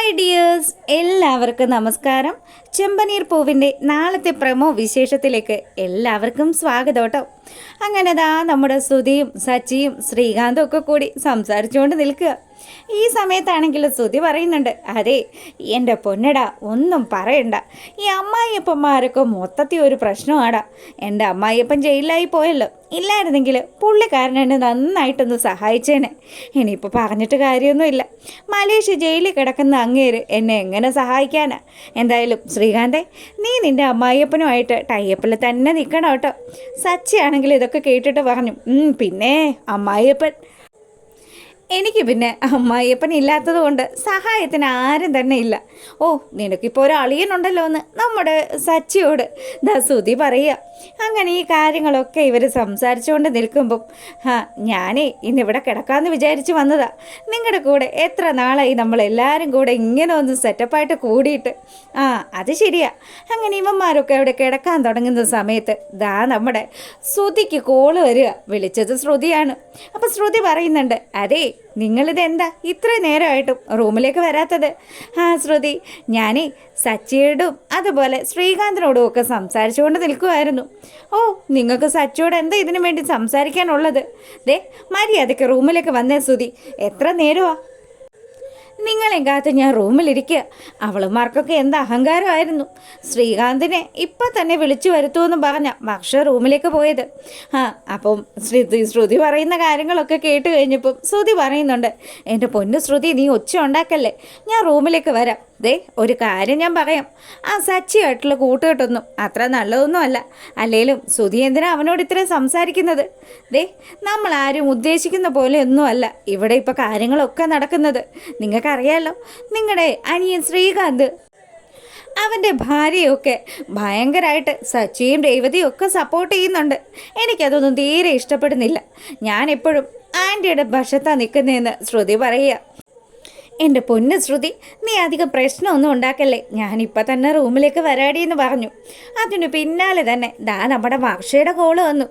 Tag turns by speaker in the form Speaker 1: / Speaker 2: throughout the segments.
Speaker 1: Hi dears, എല്ലാവർക്കും നമസ്കാരം. ചെമ്പനീർ പൂവിൻ്റെ നാളത്തെ പ്രമോ വിശേഷത്തിലേക്ക് എല്ലാവർക്കും സ്വാഗതം കേട്ടോ. അങ്ങനെ നമ്മുടെ ശ്രുതിയും സച്ചിയും ശ്രീകാന്തും ഒക്കെ കൂടി സംസാരിച്ചുകൊണ്ട് നിൽക്കുക. ഈ സമയത്താണെങ്കിൽ ശ്രുതി പറയുന്നുണ്ട്, അതെ എൻ്റെ പൊന്നടാ, ഒന്നും പറയണ്ട, ഈ അമ്മായിയപ്പന്മാരൊക്കെ മൊത്തത്തിൽ ഒരു പ്രശ്നമാടാ. എൻ്റെ അമ്മായിയപ്പൻ ജയിലിലായി പോയല്ലോ, ഇല്ലായിരുന്നെങ്കിൽ പുള്ളിക്കാരൻ എന്നെ നന്നായിട്ടൊന്ന് സഹായിച്ചേനെ. ഇനിയിപ്പോൾ പറഞ്ഞിട്ട് കാര്യമൊന്നുമില്ല, മലേഷ്യ ജയിലിൽ കിടക്കുന്ന അങ്ങേര് എന്നെ എങ്ങനെ സഹായിക്കാനാ. എന്തായാലും ശ്രീകാന്തേ, നീ നിൻ്റെ അമ്മായിയപ്പനുമായിട്ട് ടൈപ്പിൽ തന്നെ നിൽക്കണം കേട്ടോ. സച്ചിയാണെങ്കിൽ ഇതൊക്കെ കേട്ടിട്ട് പറഞ്ഞു, പിന്നെ അമ്മായിയപ്പൻ, എനിക്ക് പിന്നെ അമ്മായിയപ്പൻ ഇല്ലാത്തത് കൊണ്ട് സഹായത്തിന് ആരും തന്നെ ഇല്ല. ഓ, നിനക്കിപ്പോൾ ഒരു അളിയനുണ്ടല്ലോ എന്ന് നമ്മുടെ സച്ചിയോട് ശ്രുതി പറയുക. അങ്ങനെ ഈ കാര്യങ്ങളൊക്കെ ഇവർ സംസാരിച്ചുകൊണ്ട് നിൽക്കുമ്പം, ഞാനേ ഇന്നിവിടെ കിടക്കാമെന്ന് വിചാരിച്ച് വന്നതാ. നിങ്ങളുടെ കൂടെ എത്ര നാളായി നമ്മളെല്ലാവരും കൂടെ ഇങ്ങനെ ഒന്ന് സെറ്റപ്പായിട്ട് കൂടിയിട്ട്. അത് ശരിയാ. അങ്ങനെ ഇവന്മാരൊക്കെ അവിടെ കിടക്കാൻ തുടങ്ങുന്ന സമയത്ത് നമ്മുടെ ശ്രുതിക്ക് കോള് വരിക. വിളിച്ചത് ശ്രുതിയാണ്. അപ്പോൾ ശ്രുതി പറയുന്നുണ്ട്, അതെ നിങ്ങളിതെന്താ ഇത്ര നേരമായിട്ടും റൂമിലേക്ക് വരാത്തത്? ശ്രുതി, ഞാനേ സച്ചിയോടും അതുപോലെ ശ്രീകാന്തിനോടും ഒക്കെ സംസാരിച്ചുകൊണ്ട് നിൽക്കുമായിരുന്നു. ഓ, നിങ്ങൾക്ക് സച്ചിയോട് എന്താ ഇതിനു വേണ്ടി സംസാരിക്കാനുള്ളത്? മര്യാദയ്ക്ക് റൂമിലേക്ക് വന്നേ ശ്രുതി. എത്ര നേരമാ നിങ്ങളെയും കാത്ത് ഞാൻ റൂമിലിരിക്കുക. അവളുമാർക്കൊക്കെ എന്ത് അഹങ്കാരമായിരുന്നു. ശ്രീകാന്തിനെ ഇപ്പം തന്നെ വിളിച്ചു വരുത്തുമെന്ന് പറഞ്ഞ വർഷ റൂമിലേക്ക് പോയത്. അപ്പം ശ്രുതി പറയുന്ന കാര്യങ്ങളൊക്കെ കേട്ട് കഴിഞ്ഞപ്പം ശ്രുതി പറയുന്നുണ്ട്, എൻ്റെ പൊന്നു ശ്രുതി, നീ ഒച്ച ഉണ്ടാക്കല്ലേ, ഞാൻ റൂമിലേക്ക് വരാം. ഒരു കാര്യം ഞാൻ പറയാം, ആ സച്ചിയായിട്ടുള്ള കൂട്ടുകെട്ടൊന്നും അത്ര നല്ലതൊന്നും അല്ല. അല്ലെങ്കിലും ശ്രുതി എന്തിനാ അവനോട് ഇത്രയും സംസാരിക്കുന്നത്? നമ്മളാരും ഉദ്ദേശിക്കുന്ന പോലെ ഒന്നും അല്ല ഇവിടെ ഇപ്പോൾ കാര്യങ്ങളൊക്കെ നടക്കുന്നത്. നിങ്ങൾക്കറിയാലോ, നിങ്ങളുടെ അനിയൻ ശ്രീകാന്ത് അവൻ്റെ ഭാര്യയൊക്കെ ഭയങ്കരമായിട്ട് സച്ചിയും രേവതിയും ഒക്കെ സപ്പോർട്ട് ചെയ്യുന്നുണ്ട്. എനിക്കതൊന്നും തീരെ ഇഷ്ടപ്പെടുന്നില്ല. ഞാൻ എപ്പോഴും ആൻറ്റിയുടെ വശത്താണ് നിൽക്കുന്നതെന്ന് ശ്രുതി പറയുക. എൻ്റെ പൊന്ന് ശ്രുതി, നീ അധികം പ്രശ്നമൊന്നും ഉണ്ടാക്കല്ലേ, ഞാനിപ്പോൾ തന്നെ റൂമിലേക്ക് വരാടിയെന്ന് പറഞ്ഞു. അതിന് പിന്നാലെ തന്നെ നമ്മുടെ വർഷയുടെ കോള് വന്നു.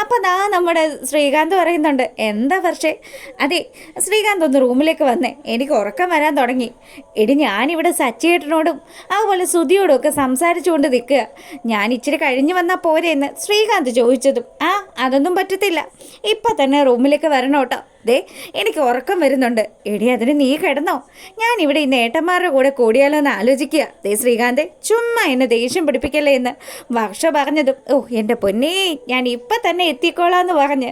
Speaker 1: അപ്പോൾ നമ്മുടെ ശ്രീകാന്ത് പറയുന്നുണ്ട്, എന്താ വർഷേ? അതെ ശ്രീകാന്ത് ഒന്ന് റൂമിലേക്ക് വന്നേ, എനിക്ക് ഉറക്കം വരാൻ തുടങ്ങി. ഞാനിവിടെ സച്ചിയേട്ടനോടും അതുപോലെ ശ്രുതിയോടും ഒക്കെ സംസാരിച്ചുകൊണ്ട് നിൽക്കുക. ഞാൻ ഇച്ചിരി കഴിഞ്ഞ് വന്നാൽ പോരെ എന്ന് ശ്രീകാന്ത് ചോദിച്ചതും, അതൊന്നും പറ്റത്തില്ല, ഇപ്പം തന്നെ റൂമിലേക്ക് വരണം കേട്ടോ. എനിക്ക് ഉറക്കം വരുന്നുണ്ട്. അതിന് നീ കിടന്നോ? ഞാനിവിടെ ഈ നേട്ടന്മാരുടെ കൂടെ കൂടിയാലോ എന്ന് ആലോചിക്കുക. ശ്രീകാന്ത്, ചുമ്മാ എന്നെ ദേഷ്യം പിടിപ്പിക്കല്ലേ എന്ന് വർഷ പറഞ്ഞതും, എൻ്റെ പൊന്നേ, ഞാൻ ഇപ്പം തന്നെ എത്തിക്കോളാന്ന് പറഞ്ഞ്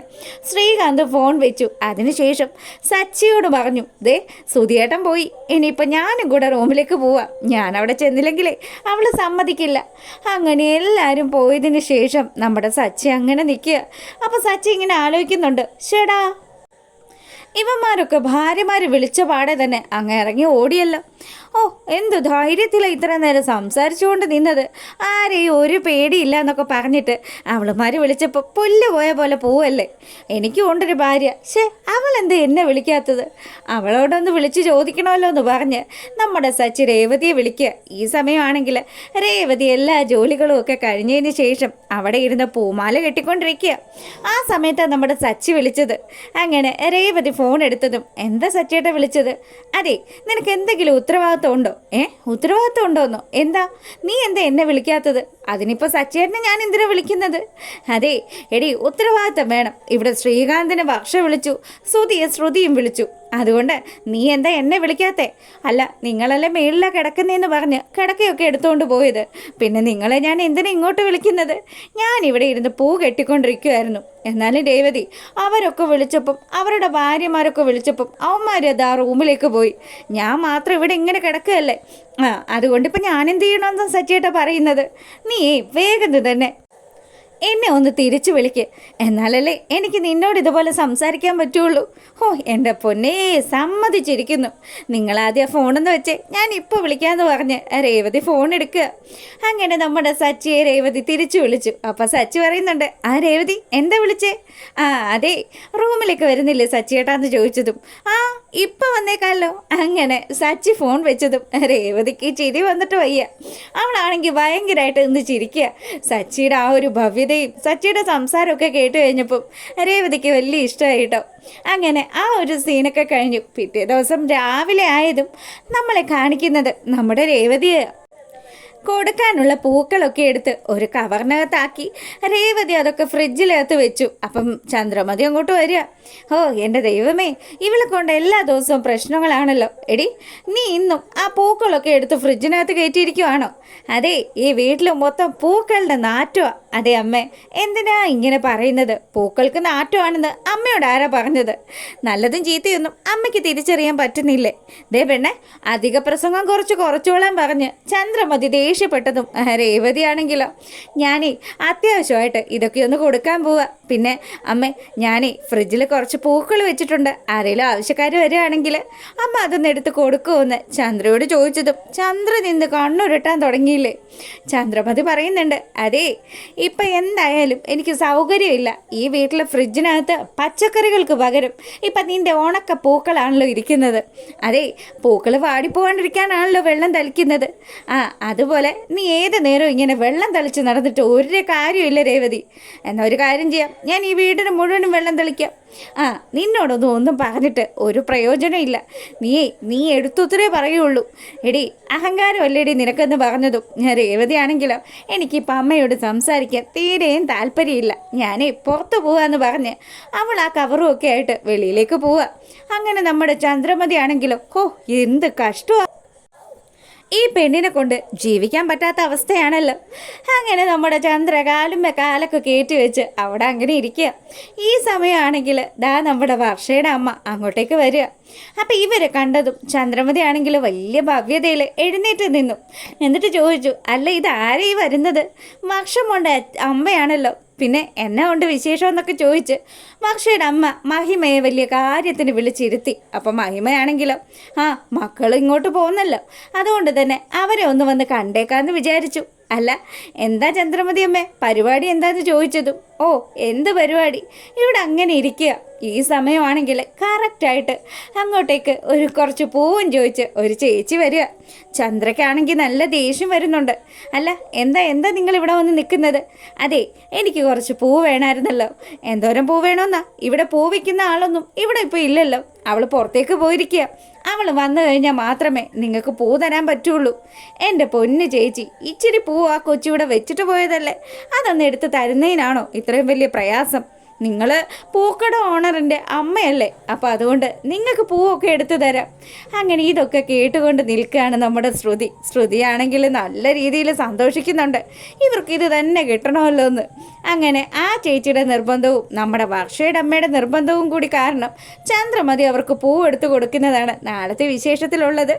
Speaker 1: ശ്രീകാന്ത് ഫോൺ വെച്ചു. അതിനുശേഷം സച്ചിയോട് പറഞ്ഞു, സുധിയേട്ടൻ പോയി, ഇനിയിപ്പോൾ ഞാനും കൂടെ റൂമിലേക്ക് പോവാം. ഞാൻ അവിടെ ചെന്നില്ലെങ്കിലേ അവൾ സമ്മതിക്കില്ല. അങ്ങനെ എല്ലാവരും പോയതിന് ശേഷം നമ്മുടെ സച്ചി അങ്ങനെ നിൽക്കുക. അപ്പോൾ സച്ചി ഇങ്ങനെ ആലോചിക്കുന്നുണ്ട്, ഷേടാ, ഇവന്മാരൊക്കെ ഭാര്യമാർ വിളിച്ച പാടെ തന്നെ അങ്ങ് ഇറങ്ങി ഓടിയല്ലോ. എന്തു ധൈര്യത്തിലാണ് ഇത്ര നേരം സംസാരിച്ചുകൊണ്ട് നിന്നത്. ആരെയും ഒരു പേടിയില്ല എന്നൊക്കെ പറഞ്ഞിട്ട് അവളുമാർ വിളിച്ചപ്പോൾ പുല്ല് പോയ പോലെ പോവല്ലേ. എനിക്കും ഉണ്ടൊരു ഭാര്യ, അവളെന്താ എന്നെ വിളിക്കാത്തത്? അവളോടൊന്ന് വിളിച്ച് ചോദിക്കണമല്ലോ എന്ന് പറഞ്ഞ് നമ്മുടെ സച്ചി രേവതിയെ വിളിക്കുക. ഈ സമയമാണെങ്കിൽ രേവതി എല്ലാ ജോലികളും ഒക്കെ കഴിഞ്ഞതിന് ശേഷം അവിടെ ഇരുന്ന് പൂമാല കെട്ടിക്കൊണ്ടിരിക്കുക. ആ സമയത്താണ് നമ്മുടെ സച്ചി വിളിച്ചത്. അങ്ങനെ രേവതി ഫോൺ എടുത്തതും, എന്താ സച്ചിയേട്ട വിളിച്ചത്? അതെ, നിനക്ക് എന്തെങ്കിലും ഉത്തരവാദിത്വം ഉണ്ടോ? ഉത്തരവാദിത്വം ഉണ്ടോന്നോ? എന്താ നീ എന്താ എന്നെ വിളിക്കാത്തത്? അതിനിപ്പോൾ സച്ചിയേട്ടനെ ഞാൻ എന്തിനാ വിളിക്കുന്നത്? അതെ ഉത്തരവാദിത്വം വേണം. ഇവിടെ ശ്രീകാന്തിനെ വർഷ വിളിച്ചു, ശ്രുതിയും വിളിച്ചു. അതുകൊണ്ട് നീ എന്താ എന്നെ വിളിക്കാത്തേ? അല്ല, നിങ്ങളല്ലേ മേളിലാണ് കിടക്കുന്നതെന്ന് പറഞ്ഞ് കിടക്കയൊക്കെ എടുത്തുകൊണ്ട് പോയത്. പിന്നെ നിങ്ങളെ ഞാൻ എന്തിനാ ഇങ്ങോട്ട് വിളിക്കുന്നത്? ഞാനിവിടെ ഇരുന്ന് പൂ കെട്ടിക്കൊണ്ടിരിക്കുമായിരുന്നു. എന്നാലും രേവതി, അവരൊക്കെ വിളിച്ചപ്പം, അവരുടെ ഭാര്യമാരൊക്കെ വിളിച്ചപ്പം അവന്മാർ റൂമിലേക്ക് പോയി. ഞാൻ മാത്രം ഇവിടെ ഇങ്ങനെ കിടക്കുകയല്ലേ. അതുകൊണ്ടിപ്പോൾ ഞാനെന്ത് ചെയ്യണമെന്ന് സച്ചിയേട്ടാ പറയുന്നത്? നീ വേഗം തന്നെ എന്നെ ഒന്ന് തിരിച്ചു വിളിക്ക്, എന്നാലല്ലേ എനിക്ക് നിന്നോട് ഇതുപോലെ സംസാരിക്കാൻ പറ്റുള്ളൂ. എൻ്റെ പൊന്നേ, സമ്മതിച്ചിരിക്കുന്നു. നിങ്ങളാദ്യം ഫോണെന്ന് വെച്ചേ, ഞാൻ ഇപ്പോൾ വിളിക്കാമെന്ന് പറഞ്ഞ് രേവതി ഫോൺ എടുക്കുക. അങ്ങനെ നമ്മുടെ സച്ചിയെ രേവതി തിരിച്ചു വിളിച്ചു. അപ്പോൾ സച്ചി പറയുന്നുണ്ട്, രേവതി എന്താ വിളിച്ചേ? അതെ, റൂമിലേക്ക് വരുന്നില്ലേ സച്ചിയേട്ടാന്ന് ചോദിച്ചതും, ഇപ്പം വന്നേക്കാമല്ലോ. അങ്ങനെ സച്ചി ഫോൺ വെച്ചതും രേവതിക്ക് ചിരി വന്നിട്ട് വയ്യ. അവളാണെങ്കിൽ ഭയങ്കരമായിട്ട് നിന്ന് ചിരിക്കുക. സച്ചിയുടെ ആ ഒരു ഭവ്യതയും സച്ചിയുടെ സംസാരമൊക്കെ കേട്ട് കഴിഞ്ഞപ്പം രേവതിക്ക് വലിയ ഇഷ്ടമായി കേട്ടോ. അങ്ങനെ ആ ഒരു സീനൊക്കെ കഴിഞ്ഞു. പിറ്റേ ദിവസം രാവിലെ ആയതും നമ്മളെ കാണിക്കുന്നത് നമ്മുടെ രേവതിയെ കൊടുക്കാനുള്ള പൂക്കളൊക്കെ എടുത്ത് ഒരു കവറിനകത്താക്കി രേവതി അതൊക്കെ ഫ്രിഡ്ജിനകത്ത് വെച്ചു. അപ്പം ചന്ദ്രമതി അങ്ങോട്ട് വരിക. ഓ എൻ്റെ ദൈവമേ, ഇവളെ കൊണ്ട് എല്ലാ ദിവസവും പ്രശ്നങ്ങളാണല്ലോ. എടി, നീ ഇന്നും ആ പൂക്കളൊക്കെ എടുത്ത് ഫ്രിഡ്ജിനകത്ത് കയറ്റിയിരിക്കുവാണോ? അതെ, ഈ വീട്ടിൽ മൊത്തം പൂക്കളുടെ നാറ്റമാണ്. അതെ അമ്മേ, എന്തിനാ ഇങ്ങനെ പറയുന്നത്? പൂക്കൾക്ക് നാറ്റമാണെന്ന് അമ്മയോട് ആരാ പറഞ്ഞത്? നല്ലതും ചീത്തയൊന്നും അമ്മയ്ക്ക് തിരിച്ചറിയാൻ പറ്റുന്നില്ലേ? ദേ പെണ്ണെ, അധിക പ്രസംഗം കുറച്ചോളാൻ പറഞ്ഞ് ചന്ദ്രമതി ദേഷ്യപ്പെട്ടതും രേവതിയാണെങ്കിലോ, ഞാനേ അത്യാവശ്യമായിട്ട് ഇതൊക്കെ ഒന്ന് കൊടുക്കാൻ പോവാ. പിന്നെ അമ്മേ, ഞാനേ ഫ്രിഡ്ജിൽ കുറച്ച് പൂക്കൾ വെച്ചിട്ടുണ്ട്. ആരെങ്കിലും ആവശ്യക്കാർ വരികയാണെങ്കിൽ അമ്മ അതൊന്ന് എടുത്ത് കൊടുക്കുമെന്ന് ചന്ദ്രയോട് ചോദിച്ചതും ചന്ദ്ര നിന്ന് കണ്ണുരുട്ടാൻ തുടങ്ങിയില്ലേ. ചന്ദ്രമതി പറയുന്നുണ്ട്, അതേ, ഇപ്പം എന്തായാലും എനിക്ക് സൗകര്യമില്ല. ഈ വീട്ടിലെ ഫ്രിഡ്ജിനകത്ത് പച്ചക്കറികൾക്ക് പകരം ഇപ്പം നിൻ്റെ ഉണക്ക പൂക്കളാണല്ലോ ഇരിക്കുന്നത്. അതേ, പൂക്കൾ വാടിപ്പോകാണ്ടിരിക്കാനാണല്ലോ വെള്ളം തളിക്കുന്നത്. അതുപോലെ നീ ഏത് നേരവും ഇങ്ങനെ വെള്ളം തളിച്ച് നടന്നിട്ട് ഒരു കാര്യമില്ല രേവതി. എന്നാൽ ഒരു കാര്യം ചെയ്യാം, ഞാൻ ഈ വീടിന് മുഴുവനും വെള്ളം തളിക്കാം. നിന്നോടൊന്നും പറഞ്ഞിട്ട് ഒരു പ്രയോജനമില്ല. നീ എടുത്തുത്തരേ പറയുള്ളൂ. എടി, അഹങ്കാരമല്ലേടി നിനക്കെന്ന് പറഞ്ഞതും രേവതിയാണെങ്കിലോ, എനിക്കിപ്പോൾ അമ്മയോട് സംസാരിക്കാൻ തീരെയും താല്പര്യമില്ല. ഞാനേ പുറത്ത് പോവാന്ന് പറഞ്ഞ് അവൾ ആ കവറും ഒക്കെ ആയിട്ട് വെളിയിലേക്ക് പോവുക. അങ്ങനെ നമ്മുടെ ചന്ദ്രമതി ആണെങ്കിലോ, എന്ത് കഷ്ടമാണ്. ഈ പെണ്ണിനെ കൊണ്ട് ജീവിക്കാൻ പറ്റാത്ത അവസ്ഥയാണല്ലോ. അങ്ങനെ നമ്മുടെ ചന്ദ്ര കാലൊക്കെ കയറ്റി വെച്ച് അവിടെ അങ്ങനെ ഇരിക്കുക. ഈ സമയമാണെങ്കിൽ നമ്മുടെ വർഷയുടെ അമ്മ അങ്ങോട്ടേക്ക് വരിക. അപ്പം ഇവരെ കണ്ടതും ചന്ദ്രമതി ആണെങ്കിൽ വലിയ ഭവ്യതയിൽ എഴുന്നേറ്റ് നിന്നു. എന്നിട്ട് ചോദിച്ചു, അല്ല, ഇതാരേ വരുന്നത്? വർഷം കൊണ്ട് അമ്മയാണല്ലോ, പിന്നെ എന്നെ കൊണ്ട് വിശേഷം എന്നൊക്കെ ചോദിച്ച് വർഷയുടെ അമ്മ മഹിമയെ വലിയ കാര്യത്തിന് വിളിച്ചിരുത്തി. അപ്പം മഹിമയാണെങ്കിലോ, മക്കൾ ഇങ്ങോട്ട് പോകുന്നല്ലോ, അതുകൊണ്ട് തന്നെ അവരെ ഒന്ന് വന്ന് കണ്ടേക്കാന്ന് വിചാരിച്ചു. അല്ല, എന്താ ചന്ദ്രമതി അമ്മേ പരിപാടി എന്താന്ന് ചോദിച്ചതും, എന്ത് പരിപാടി, ഇവിടെ അങ്ങനെ ഇരിക്കുക. ഈ സമയമാണെങ്കിൽ കറക്റ്റായിട്ട് അങ്ങോട്ടേക്ക് കുറച്ച് പൂവും ചോദിച്ച് ഒരു ചേച്ചി വരിക. ചന്ദ്രയ്ക്കാണെങ്കിൽ നല്ല ദേഷ്യം വരുന്നുണ്ട്. അല്ല, എന്താ നിങ്ങളിവിടെ വന്ന് നിൽക്കുന്നത്? അതെ, എനിക്ക് കുറച്ച് പൂ വേണമായിരുന്നല്ലോ. എന്തോരം പൂ വേണമെന്നാ? ഇവിടെ പൂ വയ്ക്കുന്ന ആളൊന്നും ഇവിടെ ഇപ്പോൾ ഇല്ലല്ലോ. അവൾ പുറത്തേക്ക് പോയിരിക്കുക. അവൾ വന്നു കഴിഞ്ഞാൽ മാത്രമേ നിങ്ങൾക്ക് പൂ തരാൻ പറ്റുള്ളൂ. എൻ്റെ പൊന്ന് ചേച്ചി, ഇച്ചിരി പൂ ആ കൊച്ചിവിടെ വെച്ചിട്ട് പോയതല്ലേ, അതൊന്ന് എടുത്ത് തരുന്നതിനാണോ ഇത്രയും വലിയ പ്രയാസം? നിങ്ങൾ പൂക്കട ഓണറിൻ്റെ അമ്മയല്ലേ, അപ്പോൾ അതുകൊണ്ട് നിങ്ങൾക്ക് പൂവൊക്കെ എടുത്തു തരാം. അങ്ങനെ ഇതൊക്കെ കേട്ടുകൊണ്ട് നിൽക്കുകയാണ് നമ്മുടെ ശ്രുതിയാണെങ്കിൽ നല്ല രീതിയിൽ സന്തോഷിക്കുന്നുണ്ട്. ഇവർക്കിത് തന്നെ കിട്ടണമല്ലോ എന്ന്. അങ്ങനെ ആ ചേച്ചിയുടെ നിർബന്ധവും നമ്മുടെ വർഷയുടെ അമ്മയുടെ നിർബന്ധവും കൂടി കാരണം ചന്ദ്രമതി അവർക്ക് പൂ എടുത്തു കൊടുക്കുന്നതാണ് നാളത്തെ വിശേഷത്തിലുള്ളത്.